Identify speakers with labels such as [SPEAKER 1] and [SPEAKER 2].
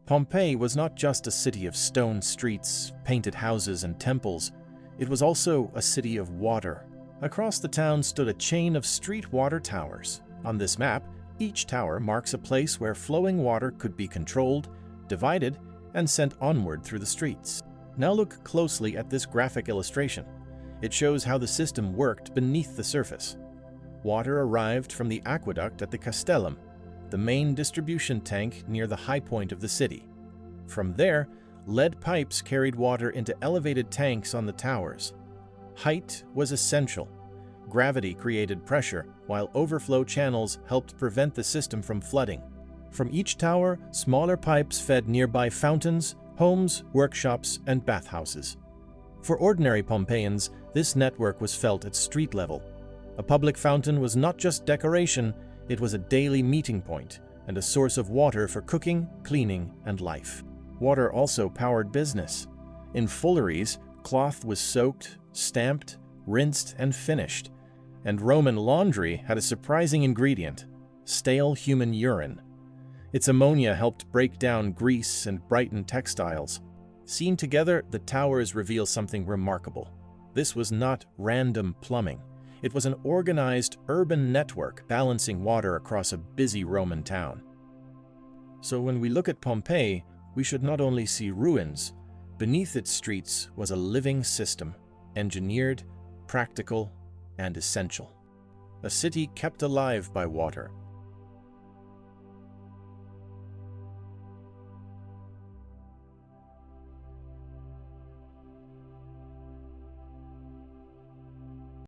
[SPEAKER 1] Pompeii was not just a city of stone streets, painted houses, and temples. It was also a city of water. Across the town stood a chain of street water towers. On this map, each tower marks a place where flowing water could be controlled, divided, and sent onward through the streets. Now look closely at this graphic illustration. It shows how the system worked beneath the surface. Water arrived from the aqueduct at the Castellum, the main distribution tank near the high point of the city. From there, lead pipes carried water into elevated tanks on the towers. Height was essential. Gravity created pressure, while overflow channels helped prevent the system from flooding. From each tower, smaller pipes fed nearby fountains, homes, workshops, and bathhouses. For ordinary Pompeians, this network was felt at street level. A public fountain was not just decoration, it was a daily meeting point and a source of water for cooking, cleaning, and life. Water also powered business. In fulleries, cloth was soaked, stamped, rinsed, and finished. And Roman laundry had a surprising ingredient: stale human urine. Its ammonia helped break down grease and brighten textiles. Seen together, the towers reveal something remarkable. This was not random plumbing. It was an organized urban network balancing water across a busy Roman town. So when we look at Pompeii, we should not only see ruins. Beneath its streets was a living system, engineered, practical, and essential. A city kept alive by water,